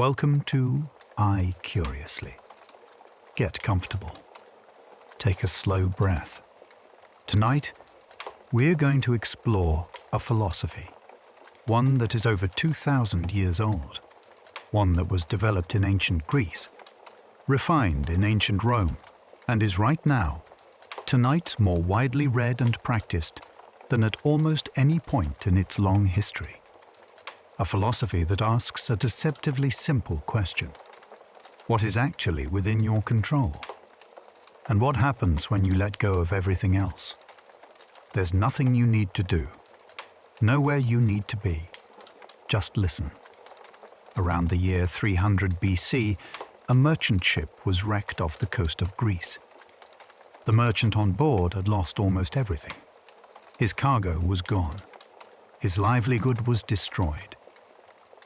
Welcome to IQriously. Get comfortable. Take a slow breath. Tonight, we're going to explore a philosophy, one that is over 2,000 years old, one that was developed in ancient Greece, refined in ancient Rome, and is right now, tonight, more widely read and practiced than at almost any point in its long history. A philosophy that asks a deceptively simple question. What is actually within your control? And what happens when you let go of everything else? There's nothing you need to do, nowhere you need to be. Just listen. Around the year 300 BC, a merchant ship was wrecked off the coast of Greece. The merchant on board had lost almost everything. His cargo was gone. His livelihood was destroyed.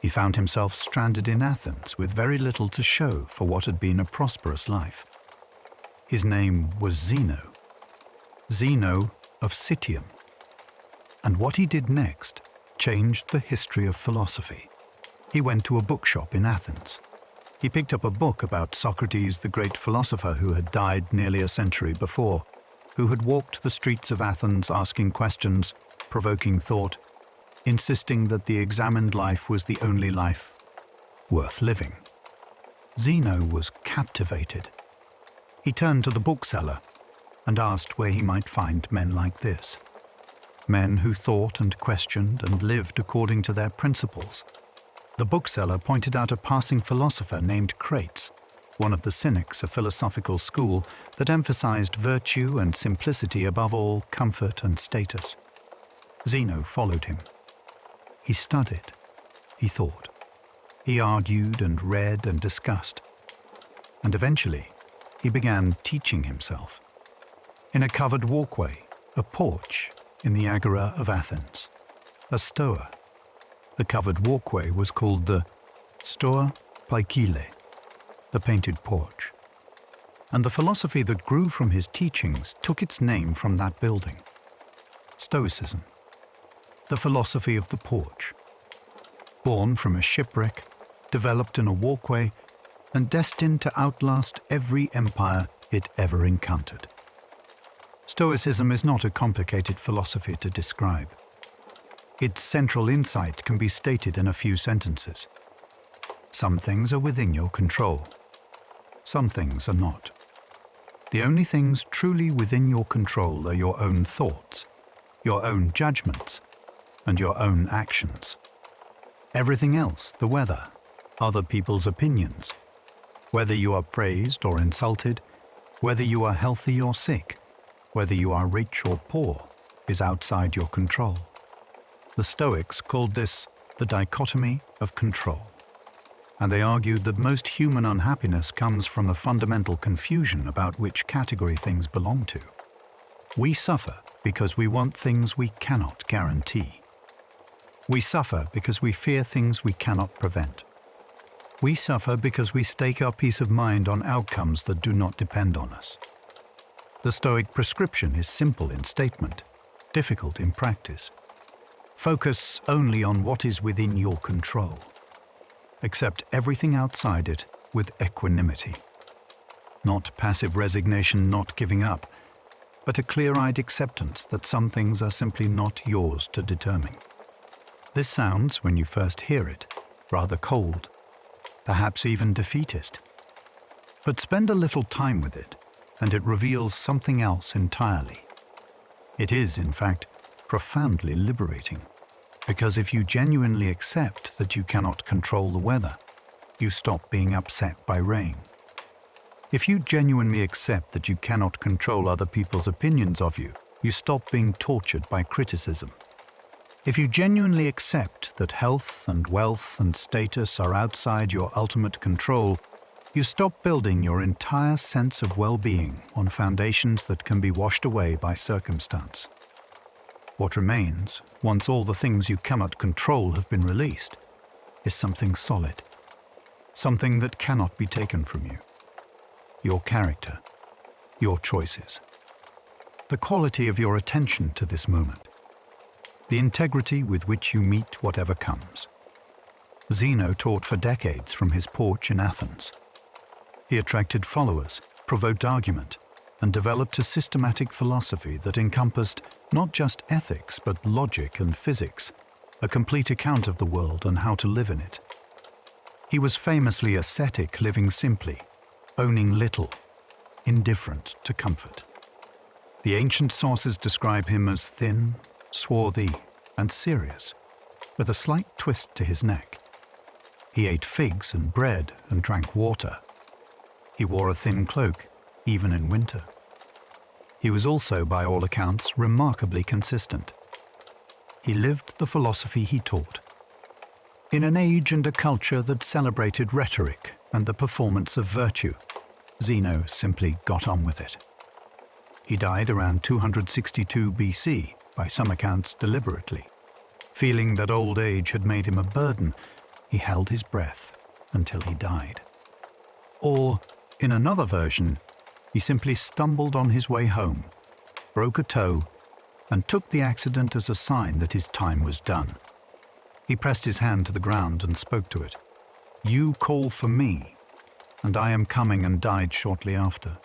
He found himself stranded in Athens with very little to show for what had been a prosperous life. His name was Zeno of Citium. And what he did next changed the history of philosophy. He went to a bookshop in Athens. He picked up a book about Socrates, the great philosopher who had died nearly a century before, who had walked the streets of Athens asking questions, provoking thought, insisting that the examined life was the only life worth living. Zeno was captivated. He turned to the bookseller and asked where he might find men like this. Men who thought and questioned and lived according to their principles. The bookseller pointed out a passing philosopher named Crates, one of the Cynics, a philosophical school that emphasized virtue and simplicity above all comfort and status. Zeno followed him. He studied, he thought, he argued and read and discussed, and eventually he began teaching himself. In a covered walkway, a porch in the Agora of Athens, a stoa. The covered walkway was called the Stoa Paikile, the painted porch, and the philosophy that grew from his teachings took its name from that building. Stoicism. The philosophy of the porch. Born from a shipwreck, developed in a walkway, and destined to outlast every empire it ever encountered. Stoicism is not a complicated philosophy to describe. Its central insight can be stated in a few sentences. Some things are within your control. Some things are not. The only things truly within your control are your own thoughts, your own judgments, and your own actions. Everything else, the weather, other people's opinions, whether you are praised or insulted, whether you are healthy or sick, whether you are rich or poor, is outside your control. The Stoics called this the dichotomy of control, and they argued that most human unhappiness comes from a fundamental confusion about which category things belong to. We suffer because we want things we cannot guarantee. We suffer because we fear things we cannot prevent. We suffer because we stake our peace of mind on outcomes that do not depend on us. The Stoic prescription is simple in statement, difficult in practice. Focus only on what is within your control. Accept everything outside it with equanimity. Not passive resignation, not giving up, but a clear-eyed acceptance that some things are simply not yours to determine. This sounds, when you first hear it, rather cold, perhaps even defeatist. But spend a little time with it, and it reveals something else entirely. It is, in fact, profoundly liberating, because if you genuinely accept that you cannot control the weather, you stop being upset by rain. If you genuinely accept that you cannot control other people's opinions of you, you stop being tortured by criticism. If you genuinely accept that health and wealth and status are outside your ultimate control, you stop building your entire sense of well-being on foundations that can be washed away by circumstance. What remains, once all the things you cannot control have been released, is something solid, something that cannot be taken from you. Your character, your choices, the quality of your attention to this moment, the integrity with which you meet whatever comes. Zeno taught for decades from his porch in Athens. He attracted followers, provoked argument, and developed a systematic philosophy that encompassed not just ethics but logic and physics, a complete account of the world and how to live in it. He was famously ascetic, living simply, owning little, indifferent to comfort. The ancient sources describe him as thin, swarthy, and serious, with a slight twist to his neck. He ate figs and bread and drank water. He wore a thin cloak, even in winter. He was also, by all accounts, remarkably consistent. He lived the philosophy he taught. In an age and a culture that celebrated rhetoric and the performance of virtue, Zeno simply got on with it. He died around 262 BC, by some accounts deliberately. Feeling that old age had made him a burden, he held his breath until he died. Or, in another version, he simply stumbled on his way home, broke a toe, and took the accident as a sign that his time was done. He pressed his hand to the ground and spoke to it. "You call for me, and I am coming," and died shortly after.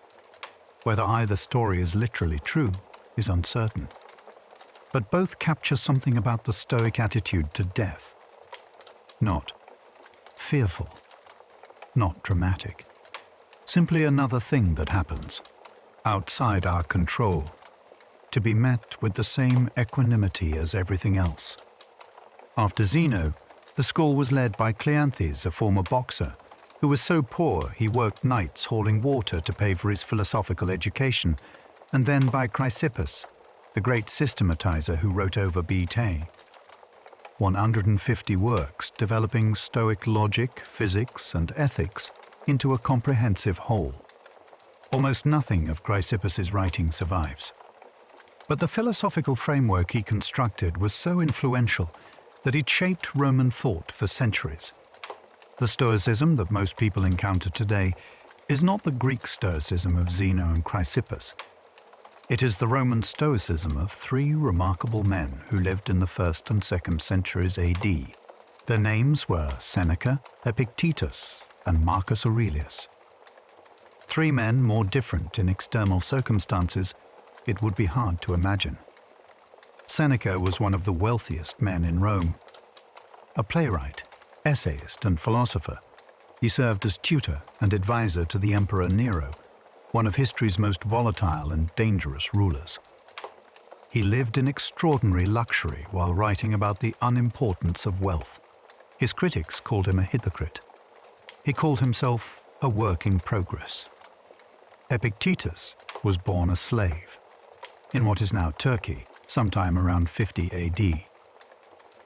Whether either story is literally true is uncertain. But both capture something about the Stoic attitude to death. Not fearful, not dramatic. Simply another thing that happens, outside our control, to be met with the same equanimity as everything else. After Zeno, the school was led by Cleanthes, a former boxer, who was so poor he worked nights hauling water to pay for his philosophical education, and then by Chrysippus, the great systematizer who wrote over Betae. 150 works developing Stoic logic, physics, and ethics into a comprehensive whole. Almost nothing of Chrysippus's writing survives. But the philosophical framework he constructed was so influential that it shaped Roman thought for centuries. The Stoicism that most people encounter today is not the Greek Stoicism of Zeno and Chrysippus. It is the Roman Stoicism of three remarkable men who lived in the 1st and 2nd centuries AD. Their names were Seneca, Epictetus, and Marcus Aurelius. Three men more different in external circumstances, it would be hard to imagine. Seneca was one of the wealthiest men in Rome. A playwright, essayist, and philosopher, he served as tutor and advisor to the Emperor Nero, one of history's most volatile and dangerous rulers. He lived in extraordinary luxury while writing about the unimportance of wealth. His critics called him a hypocrite. He called himself a work in progress. Epictetus was born a slave in what is now Turkey, sometime around 50 AD.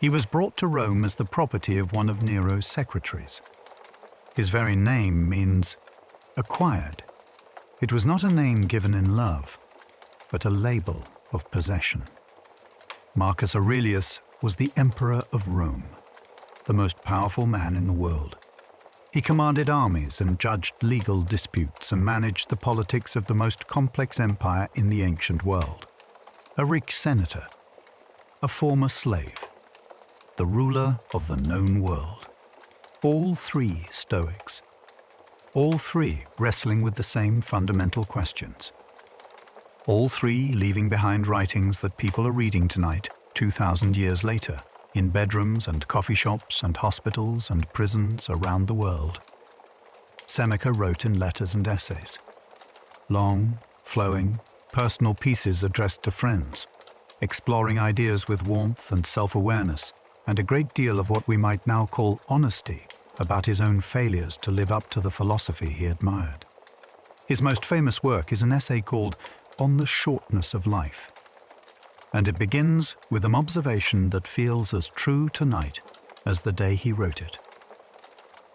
He was brought to Rome as the property of one of Nero's secretaries. His very name means acquired. It was not a name given in love, but a label of possession. Marcus Aurelius was the Emperor of Rome, the most powerful man in the world. He commanded armies and judged legal disputes and managed the politics of the most complex empire in the ancient world. A rich senator, a former slave, the ruler of the known world. All three Stoics. All three wrestling with the same fundamental questions. All three leaving behind writings that people are reading tonight, 2,000 years later, in bedrooms and coffee shops and hospitals and prisons around the world. Seneca wrote in letters and essays. Long, flowing, personal pieces addressed to friends, exploring ideas with warmth and self-awareness, and a great deal of what we might now call honesty about his own failures to live up to the philosophy he admired. His most famous work is an essay called On the Shortness of Life, and it begins with an observation that feels as true tonight as the day he wrote it.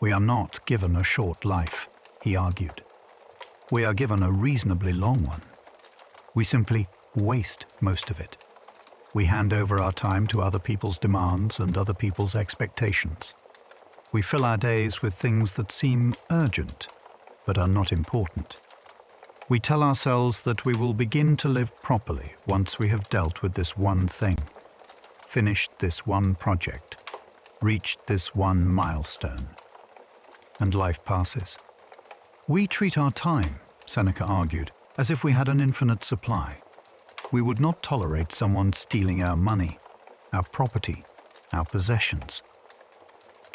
We are not given a short life, he argued. We are given a reasonably long one. We simply waste most of it. We hand over our time to other people's demands and other people's expectations. We fill our days with things that seem urgent, but are not important. We tell ourselves that we will begin to live properly once we have dealt with this one thing, finished this one project, reached this one milestone. And life passes. We treat our time, Seneca argued, as if we had an infinite supply. We would not tolerate someone stealing our money, our property, our possessions.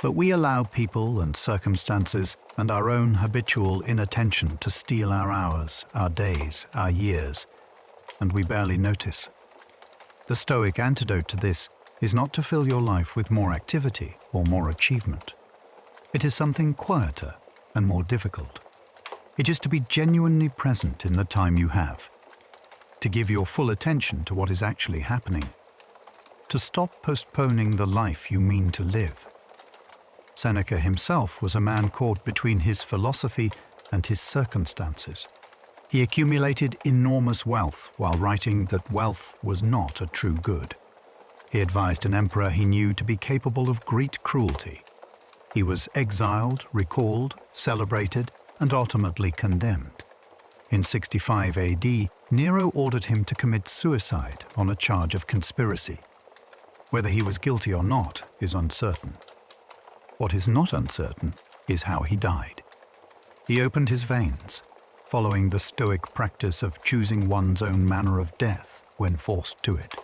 But we allow people and circumstances and our own habitual inattention to steal our hours, our days, our years, and we barely notice. The Stoic antidote to this is not to fill your life with more activity or more achievement. It is something quieter and more difficult. It is to be genuinely present in the time you have, to give your full attention to what is actually happening, to stop postponing the life you mean to live. Seneca himself was a man caught between his philosophy and his circumstances. He accumulated enormous wealth while writing that wealth was not a true good. He advised an emperor he knew to be capable of great cruelty. He was exiled, recalled, celebrated, and ultimately condemned. In 65 AD, Nero ordered him to commit suicide on a charge of conspiracy. Whether he was guilty or not is uncertain. What is not uncertain is how he died. He opened his veins, following the Stoic practice of choosing one's own manner of death when forced to it.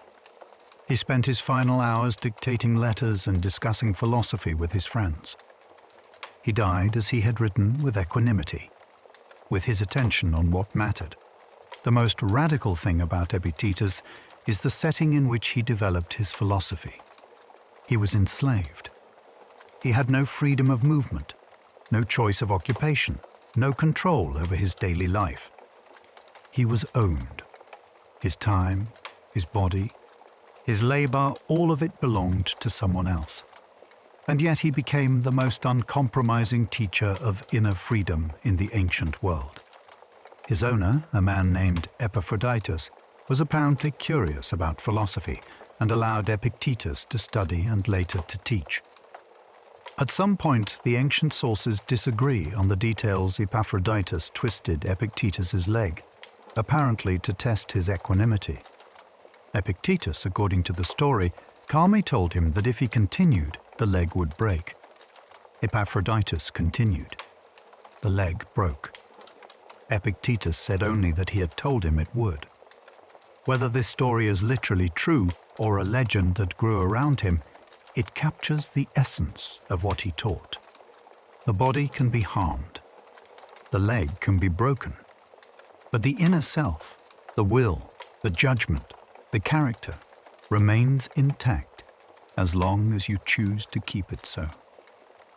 He spent his final hours dictating letters and discussing philosophy with his friends. He died as he had written, with equanimity, with his attention on what mattered. The most radical thing about Epictetus is the setting in which he developed his philosophy. He was enslaved. He had no freedom of movement, no choice of occupation, no control over his daily life. He was owned. His time, his body, his labor, all of it belonged to someone else. And yet he became the most uncompromising teacher of inner freedom in the ancient world. His owner, a man named Epictetus, was apparently curious about philosophy and allowed Epictetus to study and later to teach. At some point, the ancient sources disagree on the details Epictetus twisted Epictetus's leg, apparently to test his equanimity. Epictetus, according to the story, calmly told him that if he continued, the leg would break. Epictetus continued. The leg broke. Epictetus said only that he had told him it would. Whether this story is literally true or a legend that grew around him, it captures the essence of what he taught. The body can be harmed. The leg can be broken. But the inner self, the will, the judgment, the character, remains intact as long as you choose to keep it so.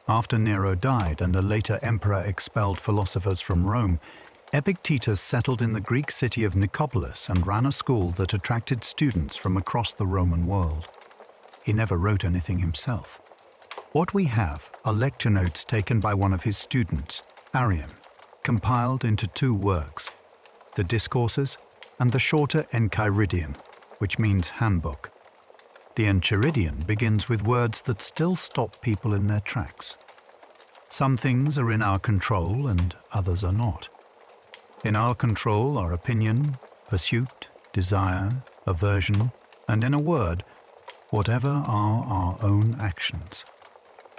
After Nero died and a later emperor expelled philosophers from Rome, Epictetus settled in the Greek city of Nicopolis and ran a school that attracted students from across the Roman world. He never wrote anything himself. What we have are lecture notes taken by one of his students, Arian, compiled into two works, the Discourses and the shorter Enchiridion, which means handbook. The Enchiridion begins with words that still stop people in their tracks. Some things are in our control and others are not. In our control are opinion, pursuit, desire, aversion, and in a word, whatever are our own actions.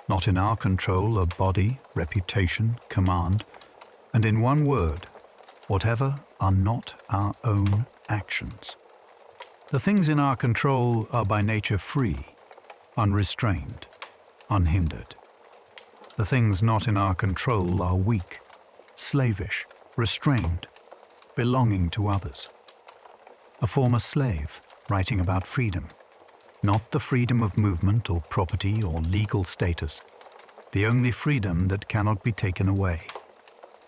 Not in our control are body, reputation, command, and in one word, whatever are not our own actions. The things in our control are by nature free, unrestrained, unhindered. The things not in our control are weak, slavish, restrained, belonging to others. A former slave writing about freedom, not the freedom of movement or property or legal status, the only freedom that cannot be taken away.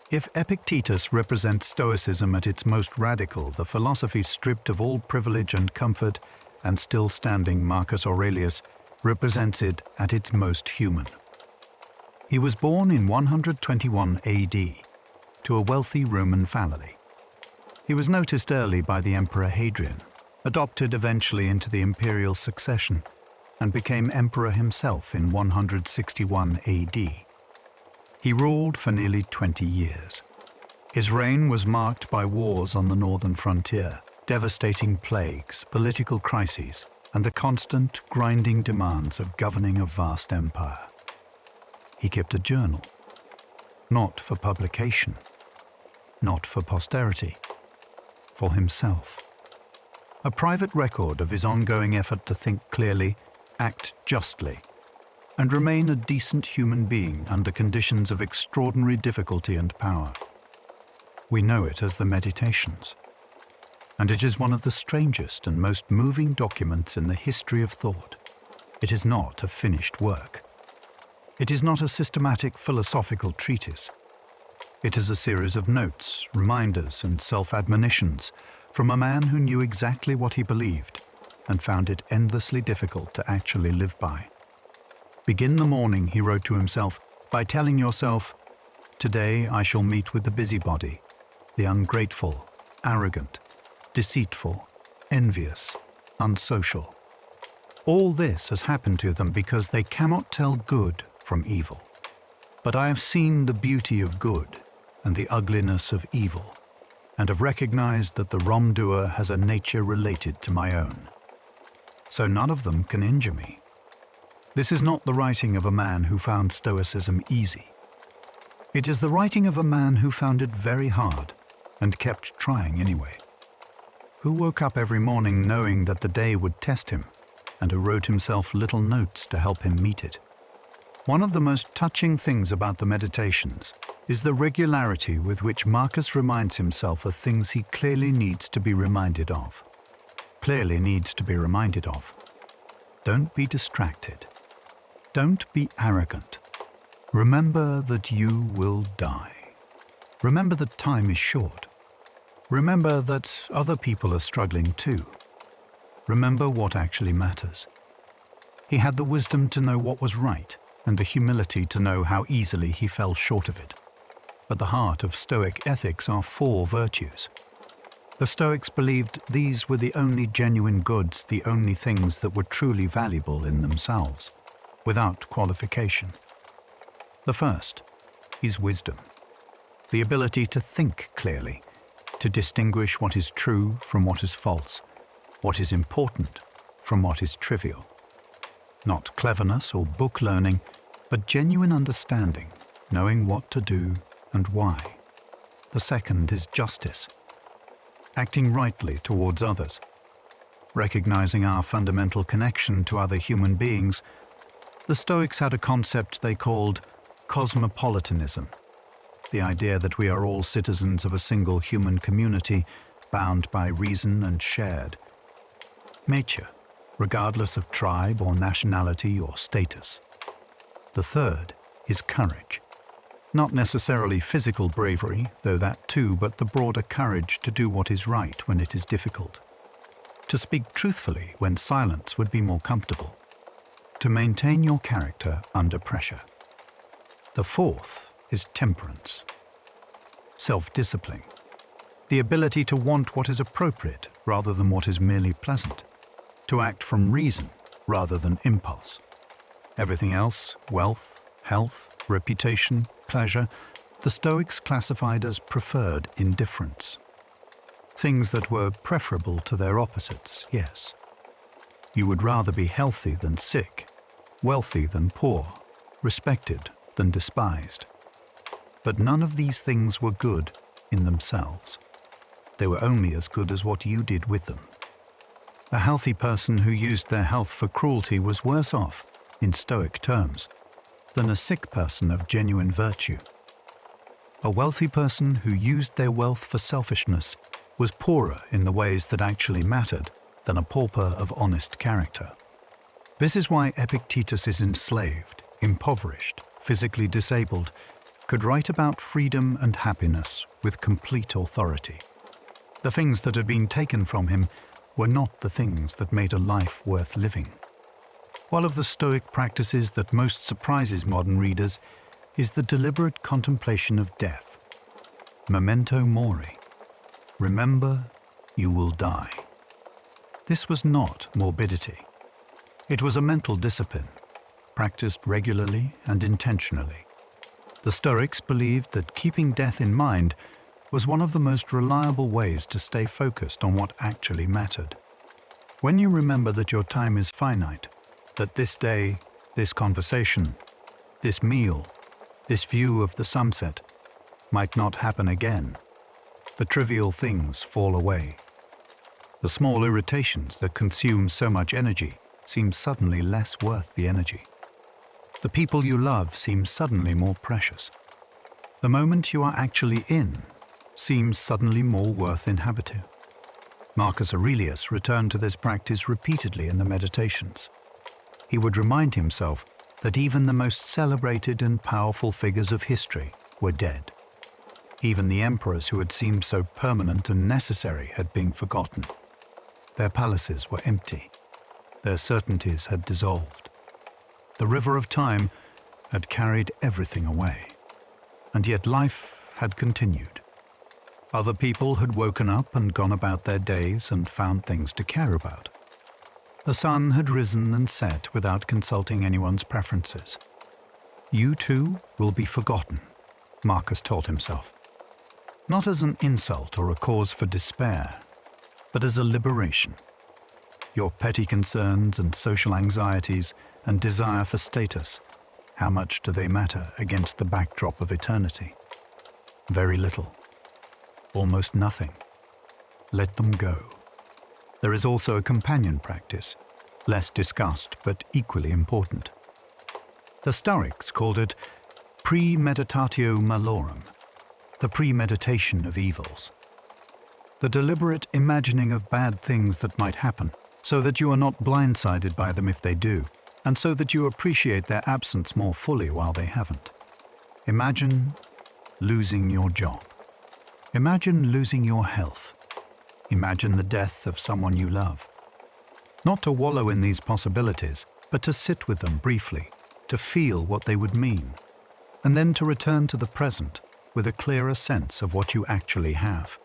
If Epictetus represents Stoicism at its most radical, the philosophy stripped of all privilege and comfort, and still standing Marcus Aurelius represents it at its most human. He was born in 121 AD to a wealthy Roman family. He was noticed early by the Emperor Hadrian, adopted eventually into the imperial succession, and became emperor himself in 161 AD. He ruled for nearly 20 years. His reign was marked by wars on the northern frontier, devastating plagues, political crises, and the constant grinding demands of governing a vast empire. He kept a journal, not for publication, not for posterity, for himself. A private record of his ongoing effort to think clearly, act justly, and remain a decent human being under conditions of extraordinary difficulty and power. We know it as the Meditations, and it is one of the strangest and most moving documents in the history of thought. It is not a finished work. It is not a systematic philosophical treatise. It is a series of notes, reminders, and self-admonitions from a man who knew exactly what he believed and found it endlessly difficult to actually live by. Begin the morning, he wrote to himself, by telling yourself, "Today I shall meet with the busybody, the ungrateful, arrogant, deceitful, envious, unsocial." All this has happened to them because they cannot tell good from evil. But I have seen the beauty of good and the ugliness of evil, and have recognized that the wrongdoer has a nature related to my own. So none of them can injure me. This is not the writing of a man who found Stoicism easy. It is the writing of a man who found it very hard and kept trying anyway. Who woke up every morning knowing that the day would test him, and who wrote himself little notes to help him meet it. One of the most touching things about the Meditations is the regularity with which Marcus reminds himself of things he clearly needs to be reminded of. Clearly needs to be reminded of. Don't be distracted. Don't be arrogant. Remember that you will die. Remember that time is short. Remember that other people are struggling too. Remember what actually matters. He had the wisdom to know what was right and the humility to know how easily he fell short of it. At the heart of Stoic ethics are 4 virtues. The Stoics believed these were the only genuine goods, the only things that were truly valuable in themselves, without qualification. The first is wisdom, the ability to think clearly, to distinguish what is true from what is false, what is important from what is trivial. Not cleverness or book learning, but genuine understanding, knowing what to do and why. The second is justice, acting rightly towards others, recognizing our fundamental connection to other human beings. The Stoics had a concept they called cosmopolitanism, the idea that we are all citizens of a single human community bound by reason and shared nature, regardless of tribe or nationality or status. The third is courage. Not necessarily physical bravery, though that too, but the broader courage to do what is right when it is difficult. To speak truthfully when silence would be more comfortable. To maintain your character under pressure. The fourth is temperance. Self-discipline. The ability to want what is appropriate rather than what is merely pleasant. To act from reason rather than impulse. Everything else, wealth, health, reputation, pleasure, the Stoics classified as preferred indifference. Things that were preferable to their opposites, yes. You would rather be healthy than sick, wealthy than poor, respected than despised. But none of these things were good in themselves. They were only as good as what you did with them. A healthy person who used their health for cruelty was worse off, in Stoic terms, than a sick person of genuine virtue. A wealthy person who used their wealth for selfishness was poorer in the ways that actually mattered than a pauper of honest character. This is why Epictetus is enslaved, impoverished, physically disabled, could write about freedom and happiness with complete authority. The things that had been taken from him were not the things that made a life worth living. One of the Stoic practices that most surprises modern readers is the deliberate contemplation of death. Memento mori. Remember, you will die. This was not morbidity. It was a mental discipline, practiced regularly and intentionally. The Stoics believed that keeping death in mind was one of the most reliable ways to stay focused on what actually mattered. When you remember that your time is finite, that this day, this conversation, this meal, this view of the sunset might not happen again, the trivial things fall away. The small irritations that consume so much energy seem suddenly less worth the energy. The people you love seem suddenly more precious. The moment you are actually in seems suddenly more worth inhabiting. Marcus Aurelius returned to this practice repeatedly in the Meditations. He would remind himself that even the most celebrated and powerful figures of history were dead. Even the emperors who had seemed so permanent and necessary had been forgotten. Their palaces were empty. Their certainties had dissolved. The river of time had carried everything away. And yet life had continued. Other people had woken up and gone about their days and found things to care about. The sun had risen and set without consulting anyone's preferences. You too will be forgotten, Marcus told himself. Not as an insult or a cause for despair, but as a liberation. Your petty concerns and social anxieties and desire for status, how much do they matter against the backdrop of eternity? Very little. Almost nothing. Let them go. There is also a companion practice, less discussed but equally important. The Stoics called it premeditatio malorum, the premeditation of evils. The deliberate imagining of bad things that might happen, so that you are not blindsided by them if they do, and so that you appreciate their absence more fully while they haven't. Imagine losing your job. Imagine losing your health. Imagine the death of someone you love. Not to wallow in these possibilities, but to sit with them briefly, to feel what they would mean, and then to return to the present with a clearer sense of what you actually have.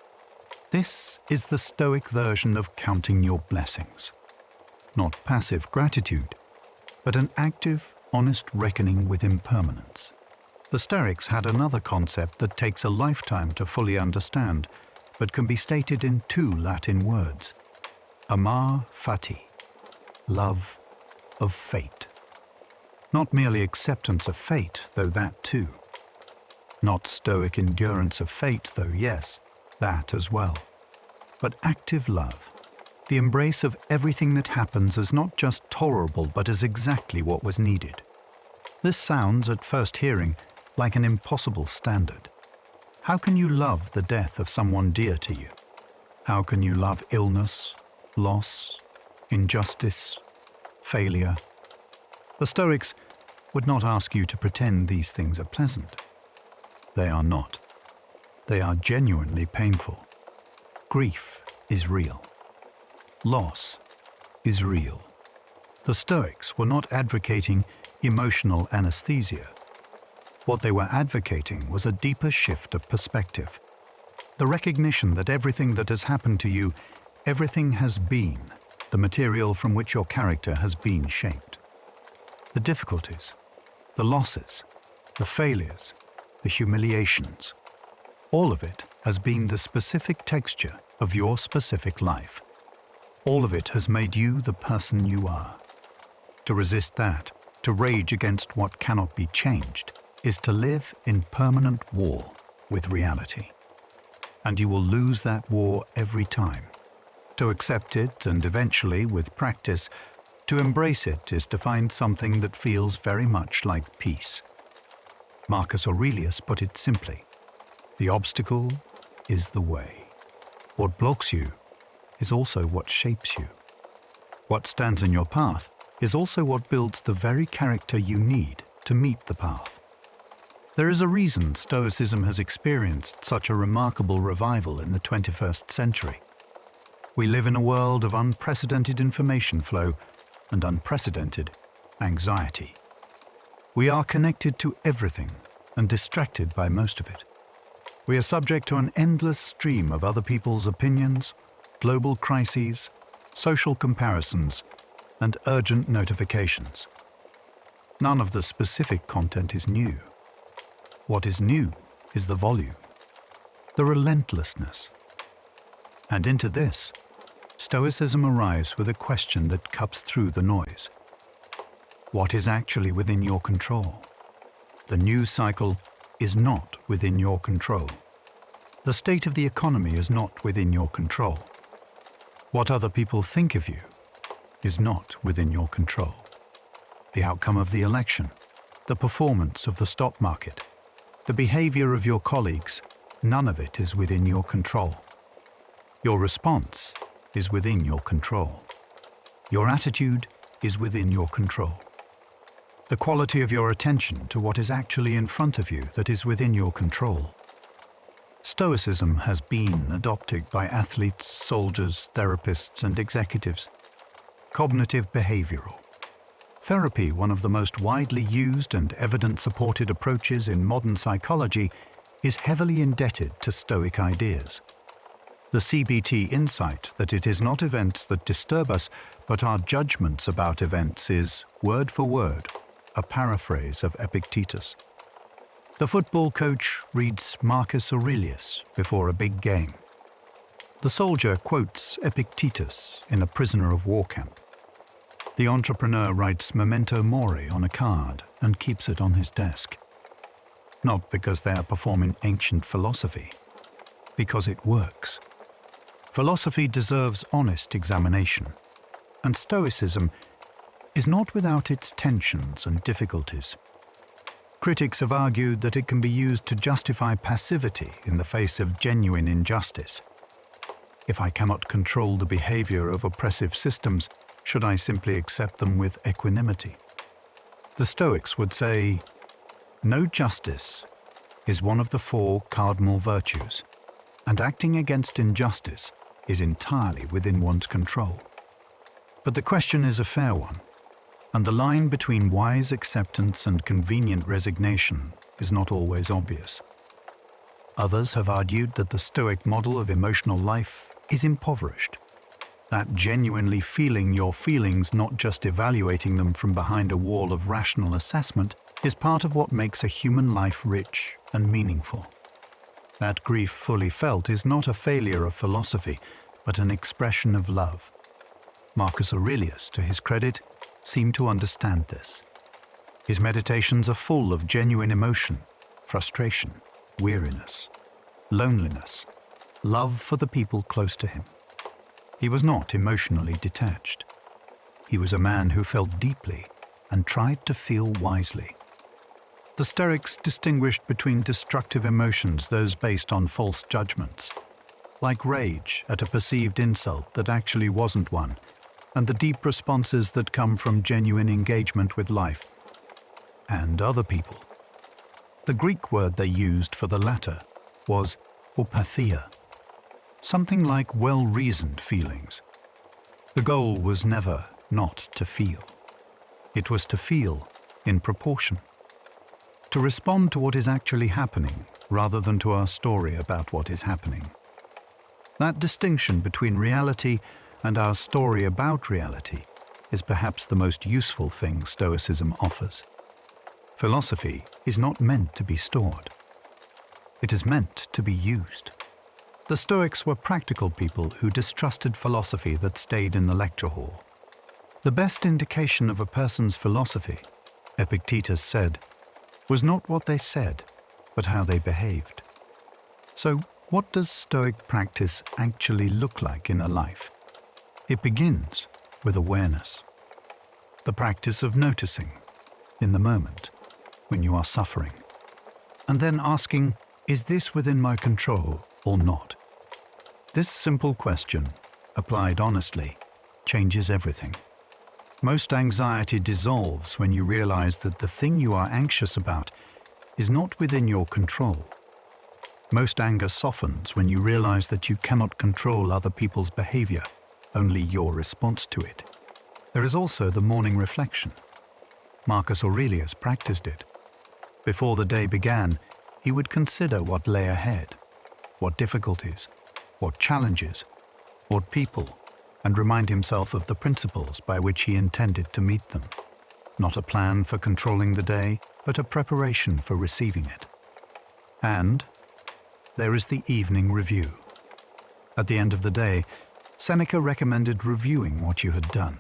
This is the Stoic version of counting your blessings. Not passive gratitude, but an active, honest reckoning with impermanence. The Stoics had another concept that takes a lifetime to fully understand, but can be stated in 2 Latin words. Amar fati, love of fate. Not merely acceptance of fate, though that too. Not stoic endurance of fate, though yes, that as well. But active love, the embrace of everything that happens as not just tolerable, but as exactly what was needed. This sounds, at first hearing, like an impossible standard. How can you love the death of someone dear to you? How can you love illness, loss, injustice, failure? The Stoics would not ask you to pretend these things are pleasant. They are not. They are genuinely painful. Grief is real. Loss is real. The Stoics were not advocating emotional anesthesia. What they were advocating was a deeper shift of perspective. The recognition that everything that has happened to you, everything has been the material from which your character has been shaped. The difficulties, the losses, the failures, the humiliations, all of it has been the specific texture of your specific life. All of it has made you the person you are. To resist that, to rage against what cannot be changed, is to live in permanent war with reality. And you will lose that war every time. To accept it and eventually, with practice, to embrace it is to find something that feels very much like peace. Marcus Aurelius put it simply, the obstacle is the way. What blocks you is also what shapes you. What stands in your path is also what builds the very character you need to meet the path. There is a reason Stoicism has experienced such a remarkable revival in the 21st century. We live in a world of unprecedented information flow and unprecedented anxiety. We are connected to everything and distracted by most of it. We are subject to an endless stream of other people's opinions, global crises, social comparisons, and urgent notifications. None of the specific content is new. What is new is the volume, the relentlessness. And into this, Stoicism arrives with a question that cuts through the noise. What is actually within your control? The news cycle is not within your control. The state of the economy is not within your control. What other people think of you is not within your control. The outcome of the election, the performance of the stock market, the behavior of your colleagues, none of it is within your control. Your response is within your control. Your attitude is within your control. The quality of your attention to what is actually in front of you that is within your control. Stoicism has been adopted by athletes, soldiers, therapists, and executives. Cognitive behavioral. Therapy, one of the most widely used and evidence-supported approaches in modern psychology, is heavily indebted to Stoic ideas. The CBT insight that it is not events that disturb us, but our judgments about events is, word for word, a paraphrase of Epictetus. The football coach reads Marcus Aurelius before a big game. The soldier quotes Epictetus in a prisoner of war camp. The entrepreneur writes memento mori on a card and keeps it on his desk. Not because they are performing ancient philosophy, because it works. Philosophy deserves honest examination, and Stoicism is not without its tensions and difficulties. Critics have argued that it can be used to justify passivity in the face of genuine injustice. If I cannot control the behavior of oppressive systems, should I simply accept them with equanimity? The Stoics would say, no justice is one of the 4 cardinal virtues, and acting against injustice is entirely within one's control. But the question is a fair one, and the line between wise acceptance and convenient resignation is not always obvious. Others have argued that the Stoic model of emotional life is impoverished, that genuinely feeling your feelings, not just evaluating them from behind a wall of rational assessment, is part of what makes a human life rich and meaningful. That grief fully felt is not a failure of philosophy, but an expression of love. Marcus Aurelius, to his credit, seemed to understand this. His meditations are full of genuine emotion, frustration, weariness, loneliness, love for the people close to him. He was not emotionally detached. He was a man who felt deeply and tried to feel wisely. The Stoics distinguished between destructive emotions, those based on false judgments, like rage at a perceived insult that actually wasn't one, and the deep responses that come from genuine engagement with life and other people. The Greek word they used for the latter was opatheia, something like well-reasoned feelings. The goal was never not to feel. It was to feel in proportion, to respond to what is actually happening rather than to our story about what is happening. That distinction between reality and our story about reality is perhaps the most useful thing Stoicism offers. Philosophy is not meant to be stored. It is meant to be used. The Stoics were practical people who distrusted philosophy that stayed in the lecture hall. The best indication of a person's philosophy, Epictetus said, was not what they said, but how they behaved. So, what does Stoic practice actually look like in a life? It begins with awareness. The practice of noticing, in the moment, when you are suffering, and then asking, is this within my control or not? This simple question, applied honestly, changes everything. Most anxiety dissolves when you realize that the thing you are anxious about is not within your control. Most anger softens when you realize that you cannot control other people's behavior, only your response to it. There is also the morning reflection. Marcus Aurelius practiced it. Before the day began, he would consider what lay ahead, what difficulties, what challenges, what people, and remind himself of the principles by which he intended to meet them. Not a plan for controlling the day, but a preparation for receiving it. And there is the evening review. At the end of the day, Seneca recommended reviewing what you had done.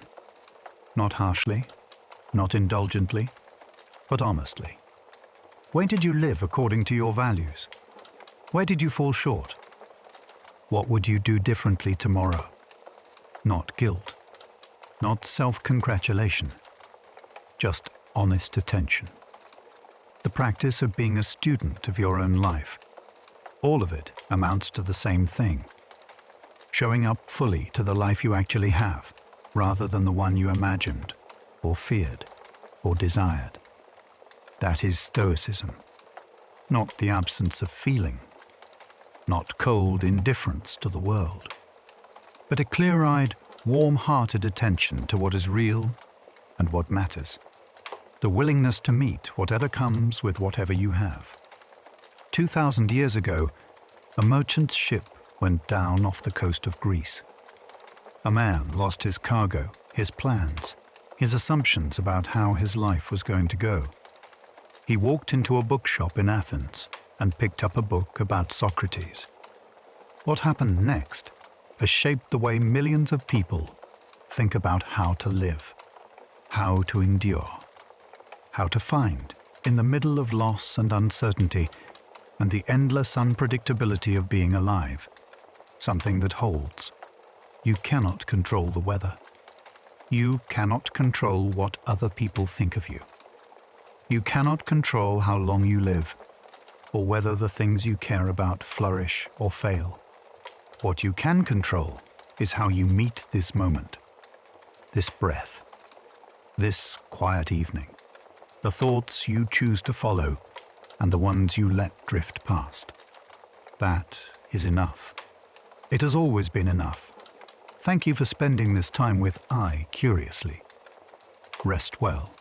Not harshly, not indulgently, but honestly. Where did you live according to your values? Where did you fall short? What would you do differently tomorrow? Not guilt, not self-congratulation, just honest attention. The practice of being a student of your own life. All of it amounts to the same thing. Showing up fully to the life you actually have, rather than the one you imagined, or feared, or desired. That is Stoicism. Not the absence of feeling. Not cold indifference to the world. But a clear-eyed, warm-hearted attention to what is real and what matters. The willingness to meet whatever comes with whatever you have. 2,000 years ago, a merchant ship went down off the coast of Greece. A man lost his cargo, his plans, his assumptions about how his life was going to go. He walked into a bookshop in Athens and picked up a book about Socrates. What happened next has shaped the way millions of people think about how to live, how to endure, how to find, in the middle of loss and uncertainty and the endless unpredictability of being alive, something that holds. You cannot control the weather. You cannot control what other people think of you. You cannot control how long you live, or whether the things you care about flourish or fail. What you can control is how you meet this moment, this breath, this quiet evening, the thoughts you choose to follow and the ones you let drift past. That is enough. It has always been enough. Thank you for spending this time with IQriously. Rest well.